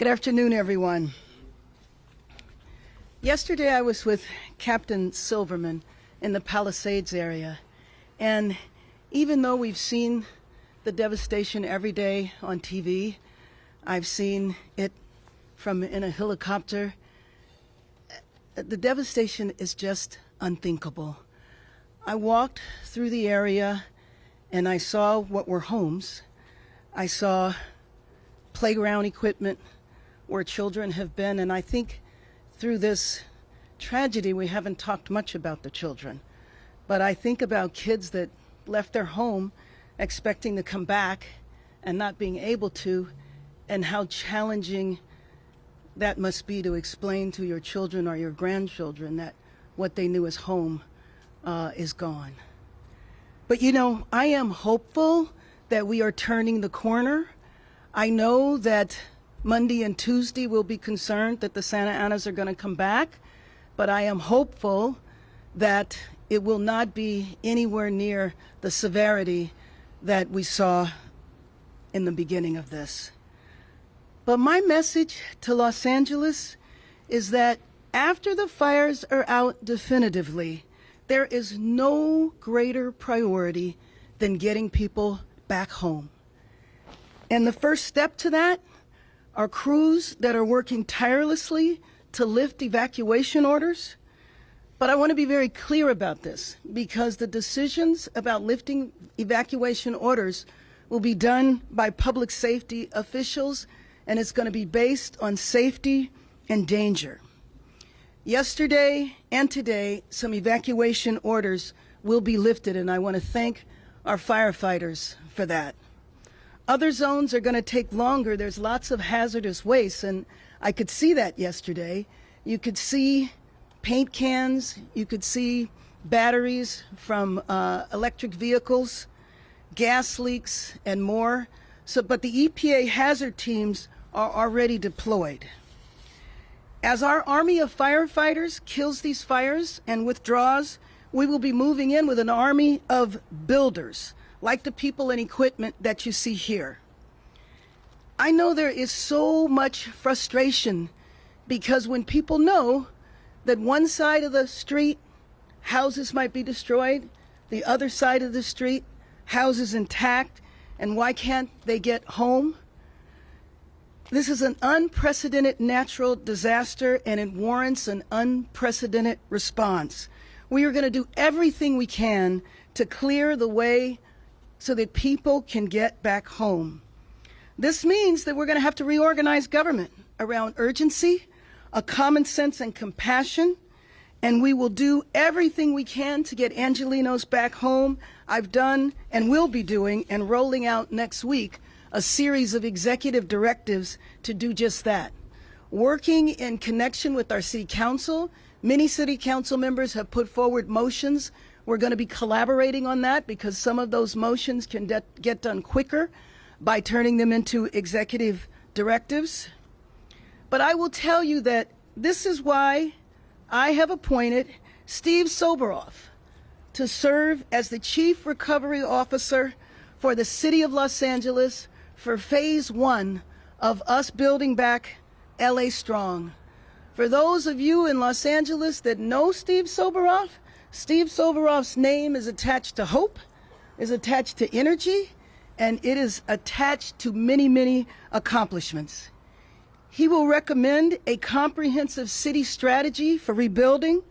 Good afternoon, everyone. Yesterday I was with Captain Silverman in the Palisades area, and even though we've seen the devastation every day on TV, I've seen it from in a helicopter, the devastation is just unthinkable. I walked through the area and I saw what were homes. I saw playground equipment where children have been, and I think through this tragedy we haven't talked much about the children, but I think about kids that left their home expecting to come back and not being able to, and how challenging that must be to explain to your children or your grandchildren that what they knew as home is gone. But you know, I am hopeful that we are turning the corner. I know that Monday and Tuesday will be concerned that the Santa Anas are going to come back, but I am hopeful that it will not be anywhere near the severity that we saw in the beginning of this. But my message to Los Angeles is that after the fires are out definitively, there is no greater priority than getting people back home. And the first step to that are crews that are working tirelessly to lift evacuation orders. But I want to be very clear about this, because the decisions about lifting evacuation orders will be done by public safety officials, and it's going to be based on safety and danger. Yesterday and today, some evacuation orders will be lifted, and I want to thank our firefighters for that. Other zones are going to take longer. There's lots of hazardous waste, and I could see that yesterday. You could see paint cans, you could see batteries from electric vehicles, gas leaks, and more. But the EPA hazard teams are already deployed. As our army of firefighters kills these fires and withdraws, we will be moving in with an army of builders, like the people and equipment that you see here. I know there is so much frustration because when people know that one side of the street, houses might be destroyed, the other side of the street, houses intact, and why can't they get home? This is an unprecedented natural disaster, and it warrants an unprecedented response. We are going to do everything we can to clear the way so that people can get back home. This means that we're going to have to reorganize government around urgency, a common sense, and compassion, and we will do everything we can to get Angelenos back home. I've done and will be doing and rolling out next week a series of executive directives to do just that. Working in connection with our city council, many city council members have put forward motions. We're going to be collaborating on that because some of those motions can get done quicker by turning them into executive directives. But I will tell you that this is why I have appointed Steve Soboroff to serve as the Chief Recovery Officer for the City of Los Angeles for Phase 1 of us building back LA Strong. For those of you in Los Angeles that know Steve Soboroff, Steve Soboroff's name is attached to hope, is attached to energy, and it is attached to many, many accomplishments. He will recommend a comprehensive city strategy for rebuilding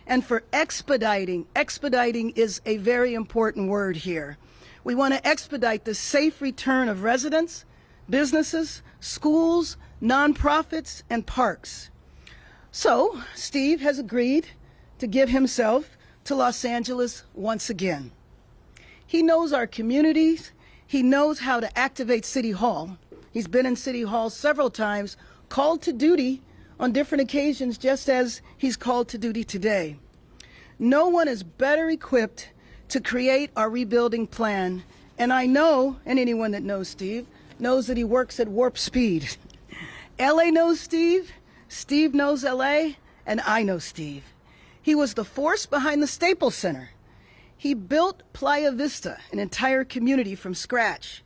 and for expediting. Expediting is a very important word here. We want to expedite the safe return of residents, businesses, schools, nonprofits, and parks. So, Steve has agreed to give himself to Los Angeles once again. He knows our communities. He knows how to activate City Hall. He's been in City Hall several times, called to duty on different occasions, just as he's called to duty today. No one is better equipped to create our rebuilding plan, and I know, and anyone that knows Steve, knows that he works at warp speed. LA knows Steve, Steve knows LA, and I know Steve. He was the force behind the Staples Center. He built Playa Vista, an entire community from scratch.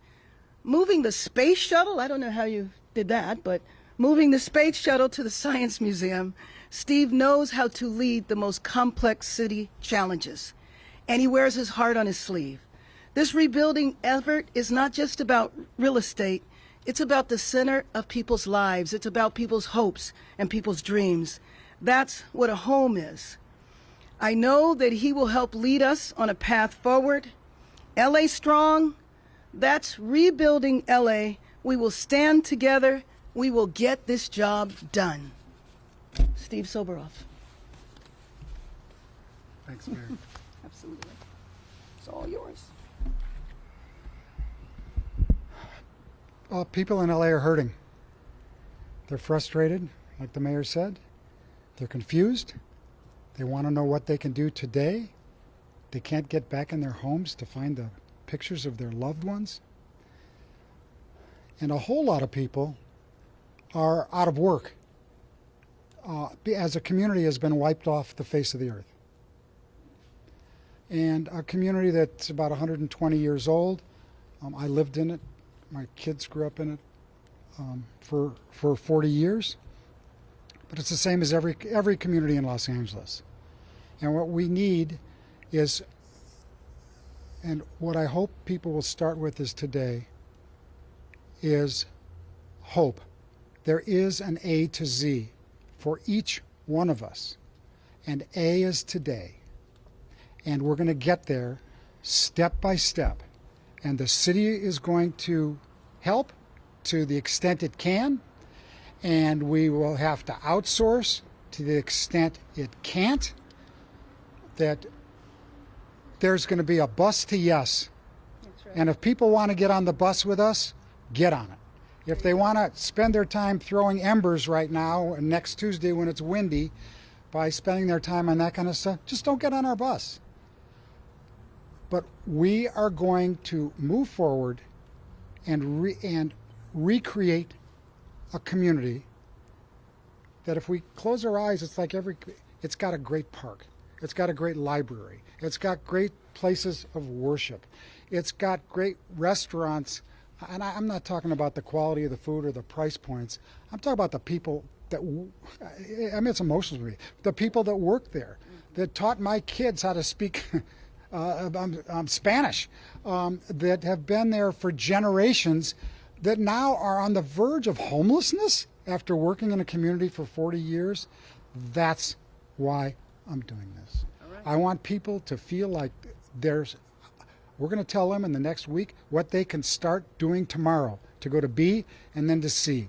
Moving the space shuttle, I don't know how you did that, but moving the space shuttle to the Science Museum, Steve knows how to lead the most complex city challenges, and he wears his heart on his sleeve. This rebuilding effort is not just about real estate, it's about the center of people's lives. It's about people's hopes and people's dreams. That's what a home is. I know that he will help lead us on a path forward. LA Strong, that's rebuilding LA. We will stand together. We will get this job done. Steve Soboroff. Thanks, Mayor. Absolutely. It's all yours. People in LA are hurting. They're frustrated, like the mayor said. They're confused. They want to know what they can do today. They can't get back in their homes to find the pictures of their loved ones. And a whole lot of people are out of work as a community has been wiped off the face of the earth. And a community that's about 120 years old. I lived in it. My kids grew up in it for 40 years. But it's the same as every community in Los Angeles. And what we need is, and what I hope people will start with is today, is hope. There is an A to Z for each one of us. And A is today. And we're going to get there step by step. And the city is going to help to the extent it can. And we will have to outsource to the extent it can't. That there's going to be a bus to yes. That's right. And if people want to get on the bus with us, get on it. If they want to spend their time throwing embers right now and next Tuesday when it's windy by spending their time on that kind of stuff, just don't get on our bus. But we are going to move forward and recreate a community that if we close our eyes, it's like it's got a great park. It's got a great library. It's got great places of worship. It's got great restaurants. And I'm not talking about the quality of the food or the price points. I'm talking about the people that, I mean, it's emotional to me. The people that work there, that taught my kids how to speak Spanish, that have been there for generations, that now are on the verge of homelessness after working in a community for 40 years. That's why I'm doing this. All right. I want people to feel like we're going to tell them in the next week what they can start doing tomorrow to go to B and then to C.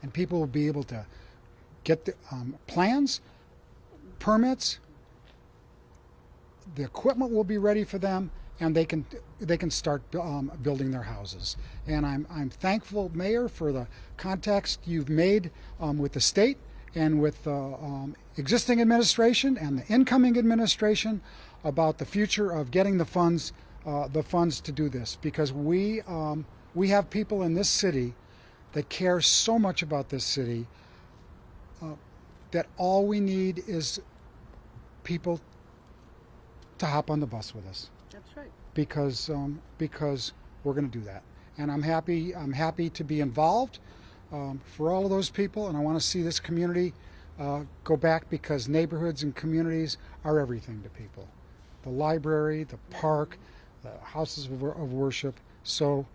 And people will be able to get the plans, permits, the equipment will be ready for them, and they can start building their houses. And I'm thankful, Mayor, for the contacts you've made with the state and with existing administration and the incoming administration about the future of getting the funds to do this, because we have people in this city that care so much about this city that all we need is people to hop on the bus with us. That's right. Because we're going to do that, and I'm happy to be involved for all of those people, and I want to see this community go back, because neighborhoods and communities are everything to people. The library, the park, the houses of worship. So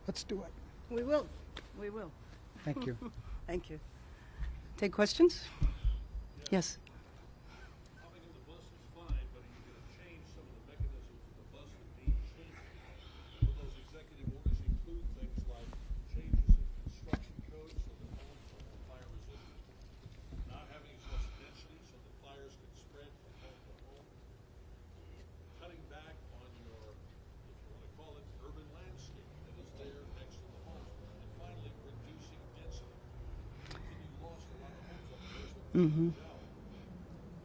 let's do it. We will. We will. Thank you. Thank you. Take questions? Yes. Hopping on the bus is fine, but are you going to change some of the mechanisms of the bus that need changing? Will those executive orders include things like changes in construction codes so that homes are more fire resistant, not having as much density so that fires can spread from home to home, cutting back on your, if you want to call it, urban landscape that is there next to the homes, and finally reducing density? You lost a lot of homes up there that were built out.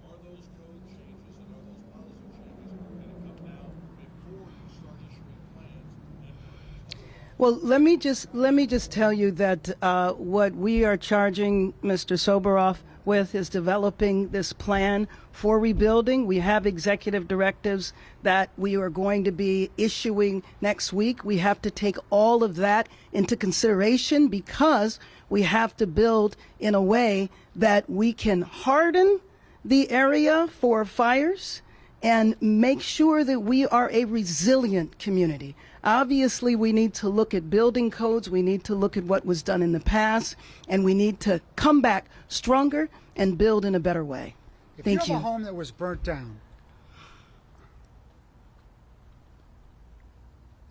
Are those code changes and are those policy changes going to come now before you start issuing plans and permits? Well, let me just tell you that what we are charging Mr. Soboroff with is developing this plan for rebuilding. We have executive directives that we are going to be issuing next week. We have to take all of that into consideration because We have to build in a way that we can harden the area for fires and make sure that we are a resilient community. Obviously, we need to look at building codes, we need to look at what was done in the past, and we need to come back stronger and build in a better way. Thank If you you. have a home that was burnt down,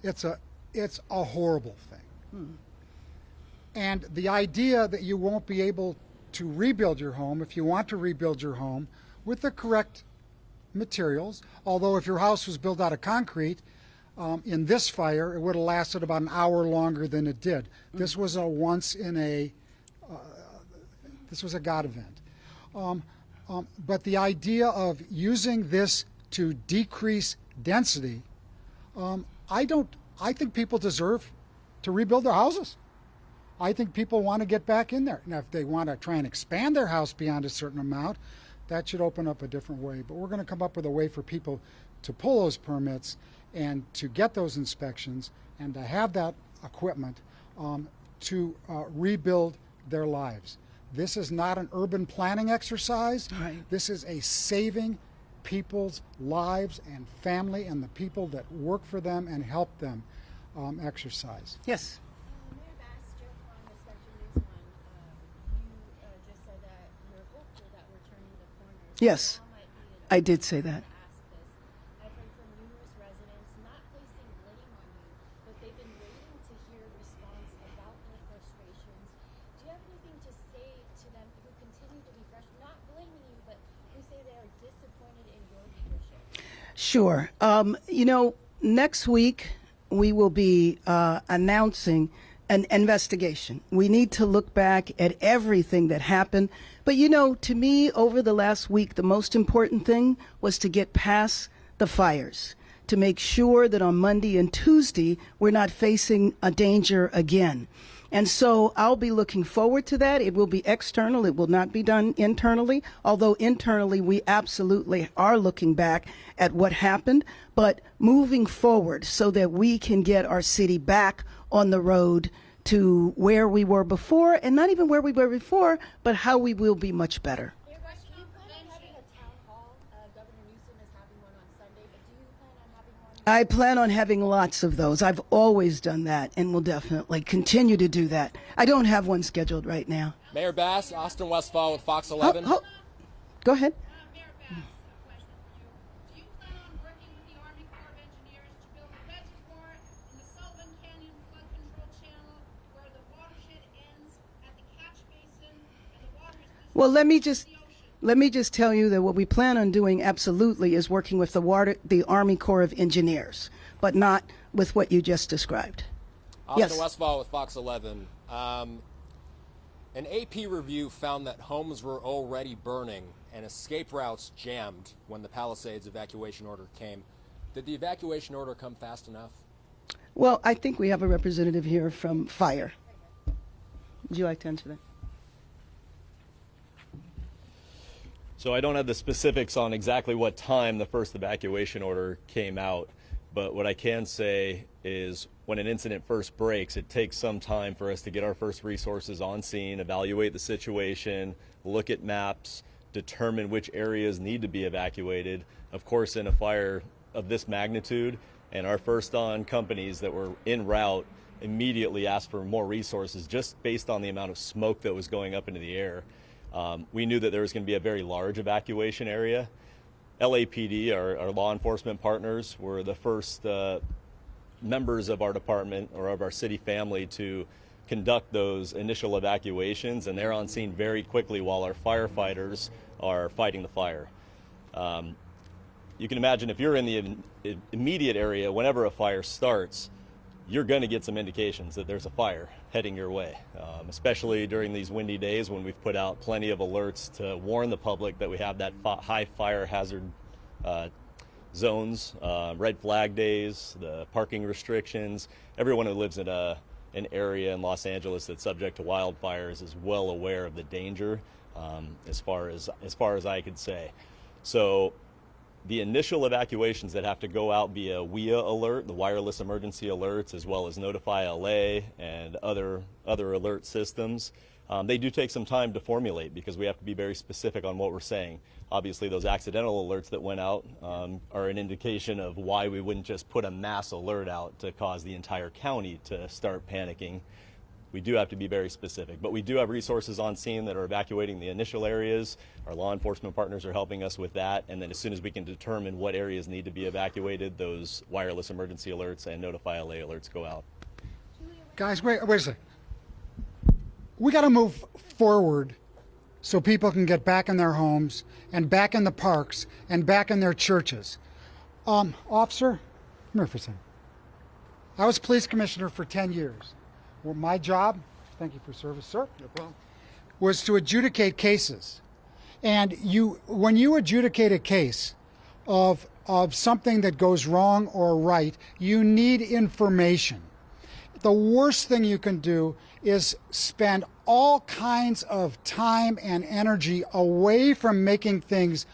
it's a horrible thing. And the idea that you won't be able to rebuild your home, if you want to rebuild your home with the correct materials, although if your house was built out of concrete, in this fire, it would have lasted about an hour longer than it did. This was a this was a God event. But the idea of using this to decrease density, I think people deserve to rebuild their houses. I think people want to get back in there. Now, if they want to try and expand their house beyond a certain amount, that should open up a different way. But we're going to come up with a way for people to pull those permits and to get those inspections and to have that equipment to rebuild their lives. This is not an urban planning exercise. Right. This is a saving people's lives and family and the people that work for them and help them exercise. Yes. Mayor Bass, Joe Kwan, the Spectrum News One, you just said that you're hopeful that we're turning the corner. Yes, Now might be an I did say that. ask this. I've heard from numerous residents not placing blame on you, but they've been waiting to hear a response about their frustrations. Do you have anything to say to them who continue to be frustrated, not blaming you, but who say they are disappointed in your leadership? Sure. Next week we will be announcing an investigation. We need to look back at everything that happened. But to me, over the last week, the most important thing was to get past the fires, to make sure that on Monday and Tuesday, we're not facing a danger again. And so I'll be looking forward to that. It will be external. It will not be done internally, although internally we absolutely are looking back at what happened, but moving forward so that we can get our city back on the road to where we were before, and not even where we were before, but how we will be much better. Mayor Bass, do you plan on having a town hall? Governor Newsom is having one on Sunday, but do you plan on having one? I plan on having lots of those. I've always done that and will definitely continue to do that. I don't have one scheduled right now. Mayor Bass, Austin Westfall with Fox 11. Go ahead. Mayor Bass, a question for you. Do you plan on working with the Army Corps of Engineers to build a reservoir in the Sullivan Canyon Flood Control Channel where the watershed ends at the catch basin and the water is distributed Well, let me to the ocean? just tell you that what we plan on doing absolutely is working with the Army Corps of Engineers, but not with what you just described. Austin Yes. Westfall with Fox 11. An AP review found that homes were already burning and escape routes jammed when the Palisades evacuation order came. Did the evacuation order come fast enough? Well, I think we have a representative here from Fire. Would you like to answer that? So I don't have the specifics on exactly what time the first evacuation order came out, but what I can say is when an incident first breaks, it takes some time for us to get our first resources on scene, evaluate the situation, look at maps, determine which areas need to be evacuated. Of course, in a fire of this magnitude, and our first on companies that were en route immediately asked for more resources just based on the amount of smoke that was going up into the air. We knew that there was going to be a very large evacuation area. LAPD, our law enforcement partners, were the first members of our department or of our city family to conduct those initial evacuations, and they're on scene very quickly while our firefighters are fighting the fire. You can imagine if you're in the immediate area, whenever a fire starts, you're going to get some indications that there's a fire heading your way, especially during these windy days when we've put out plenty of alerts to warn the public that we have that high fire hazard zones, red flag days, the parking restrictions. Everyone who lives in an area in Los Angeles that's subject to wildfires is well aware of the danger, as far as I could say. So the initial evacuations that have to go out via WIA alert, the wireless emergency alerts, as well as Notify LA and other alert systems, they do take some time to formulate because we have to be very specific on what we're saying. Obviously, those accidental alerts that went out are an indication of why we wouldn't just put a mass alert out to cause the entire county to start panicking. We do have to be very specific, but we do have resources on scene that are evacuating the initial areas. Our law enforcement partners are helping us with that, and then as soon as we can determine what areas need to be evacuated, those wireless emergency alerts and Notify LA alerts go out. Guys, wait a second. We got to move forward so people can get back in their homes and back in the parks and back in their churches. Officer, come here for a second. I was police commissioner for 10 years. Well, my job, thank you for service, sir, no problem, was to adjudicate cases. And when you adjudicate a case of something that goes wrong or right, you need information. The worst thing you can do is spend all kinds of time and energy away from making things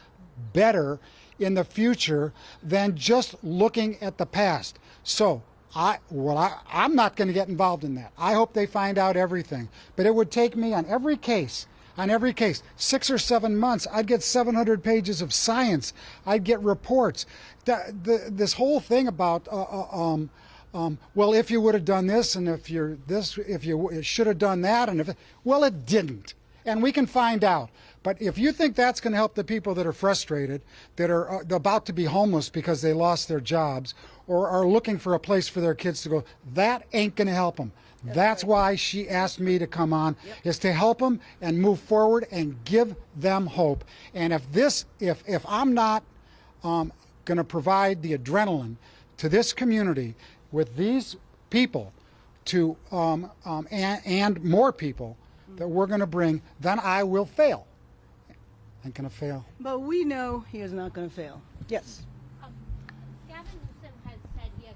better in the future than just looking at the past. So I'm not going to get involved in that. I hope they find out everything. But it would take me on every case, 6 or 7 months. I'd get 700 pages of science. I'd get reports. This whole thing about well, if you would have done this, and if you should have done that, and well, it didn't, and we can find out. But if you think that's going to help the people that are frustrated, that are about to be homeless because they lost their jobs, or are looking for a place for their kids to go, that ain't going to help them. That's why she asked me to come on, is to help them and move forward and give them hope. And if I'm not going to provide the adrenaline to this community with these people to and more people that we're going to bring, then I will fail. I'm going to fail. But we know he is not going to fail. Yes. Gavin Newsom has said he has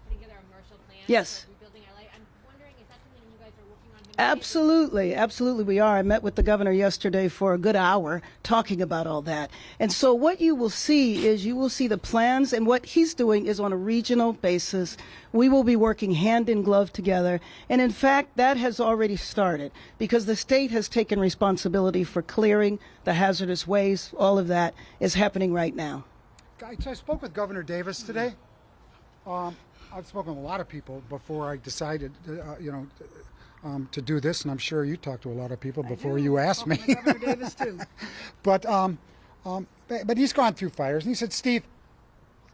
putting together a Marshall Plan Yes. for rebuilding LA. I'm wondering, is that something you guys are working on? Absolutely we are. I met with the governor yesterday for a good hour talking about all that. And so what you will see is the plans, and what he's doing is on a regional basis. We will be working hand in glove together. And in fact, that has already started because the state has taken responsibility for clearing the hazardous waste. All of that is happening right now. I spoke with Governor Davis today. I've spoken with a lot of people before I decided, to do this, and I'm sure you talked to a lot of people before you asked me. Governor Davis too. But he's gone through fires, and he said, Steve,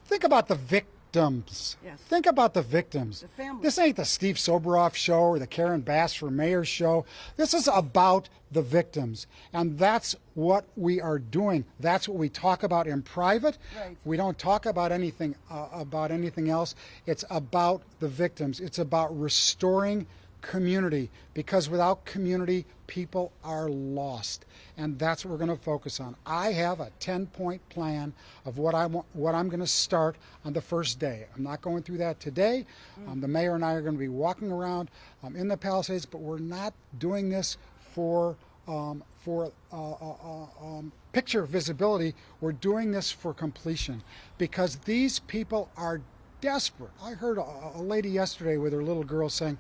think about the victims. Yes. Think about the victims. The families. This ain't the Steve Soboroff show or the Karen Bass for Mayor show. This is about the victims, and that's what we are doing. That's what we talk about in private. Right. We don't talk about anything else. It's about the victims. It's about restoring community, because without community, people are lost, and that's what we're going to focus on. I have a 10-point plan of what I'm going to start on the first day. I'm not going through that today. The mayor and I are going to be walking around in the Palisades, but we're not doing this for picture visibility. We're doing this for completion, because these people are desperate. I heard a lady yesterday with her little girl saying,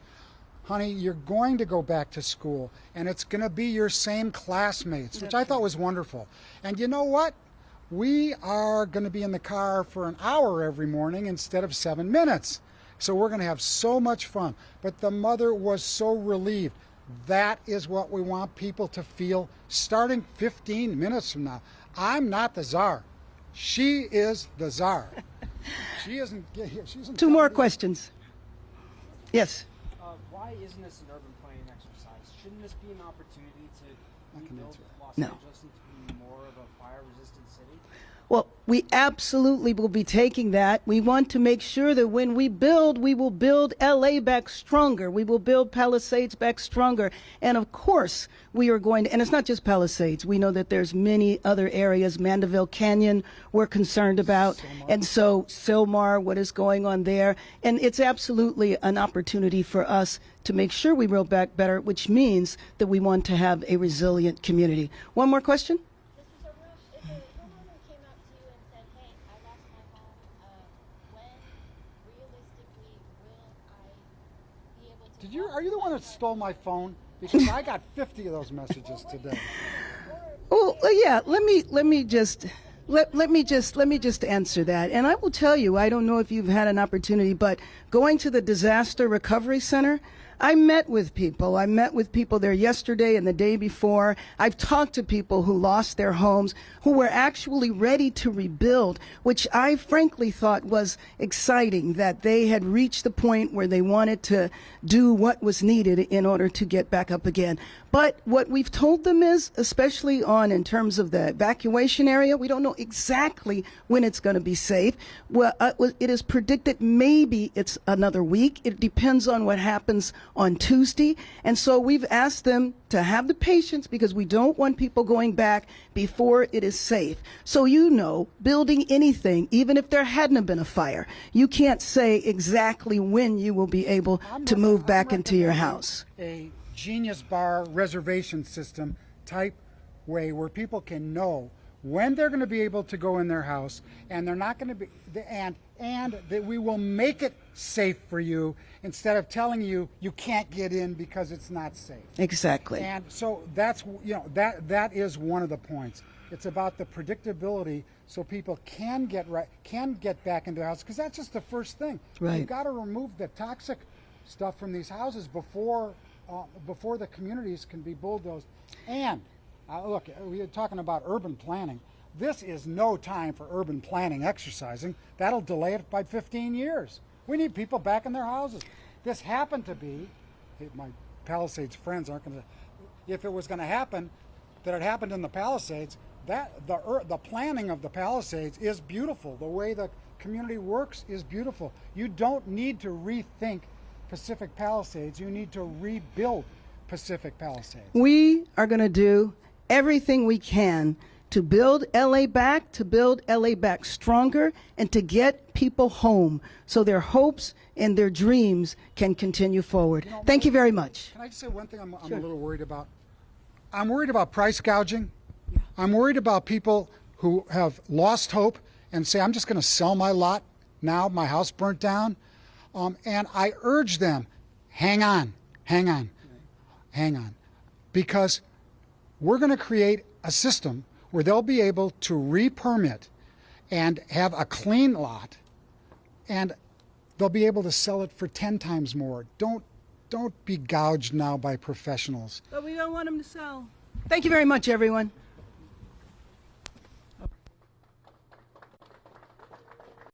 honey, you're going to go back to school, and it's going to be your same classmates, which I thought was wonderful. And you know what? We are going to be in the car for an hour every morning instead of 7 minutes. So we're going to have so much fun. But the mother was so relieved. That is what we want people to feel starting 15 minutes from now. I'm not the czar. She is the czar. She isn't. Two more questions. Yes. Why isn't this an urban planning exercise? Shouldn't this be an opportunity to rebuild Los No. Angeles into be more of a fire-resistant city? Well, we absolutely will be taking that. We want to make sure that when we build, we will build LA back stronger. We will build Palisades back stronger. And of course, we are going to, and it's not just Palisades. We know that there's many other areas. Mandeville Canyon, we're concerned about. And so Sylmar, what is going on there. And it's absolutely an opportunity for us to make sure we build back better, which means that we want to have a resilient community. One more question? Mr. Soboroff, if a homeowner came out to you and said, hey, Are you the one that stole my phone? Because I got 50 of those messages today. Well, yeah. Let me just answer that. And I will tell you, I don't know if you've had an opportunity, but going to the Disaster Recovery Center, I met with people. I met with people there yesterday and the day before. I've talked to people who lost their homes, who were actually ready to rebuild, which I frankly thought was exciting, that they had reached the point where they wanted to do what was needed in order to get back up again. But what we've told them is, especially in terms of the evacuation area, we don't know exactly when it's going to be safe. Well, it is predicted maybe it's another week. It depends on what happens on Tuesday. And so we've asked them to have the patience, because we don't want people going back before it is safe. So, building anything, even if there hadn't been a fire, you can't say exactly when you will be able to move back into your house. A Genius Bar reservation system type way where people can know when they're going to be able to go in their house, and they're not going to be, and that we will make it safe for you instead of telling you you can't get in because it's not safe. Exactly. And so that's, that is one of the points. It's about the predictability, so people can get back into the house, because that's just the first thing. Right. You've got to remove the toxic stuff from these houses before the communities can be bulldozed. And look, we're talking about urban planning. This is no time for urban planning exercising. That'll delay it by 15 years. We need people back in their houses. This happened to be, my Palisades friends aren't going to, if it was going to happen, that it happened in the Palisades, that the planning of the Palisades is beautiful. The way the community works is beautiful. You don't need to rethink Pacific Palisades. You need to rebuild Pacific Palisades. We are going to do everything we can to build LA back, stronger, and to get people home so their hopes and their dreams can continue forward. Thank you very much. Can I just say one thing I'm a little worried about? I'm worried about price gouging. Yeah. I'm worried about people who have lost hope and say, I'm just going to sell my lot now, my house burnt down. And I urge them, hang on. Because we're going to create a system where they'll be able to re-permit and have a clean lot, and they'll be able to sell it for 10 times more. Don't be gouged now by professionals. But we don't want them to sell. Thank you very much, everyone.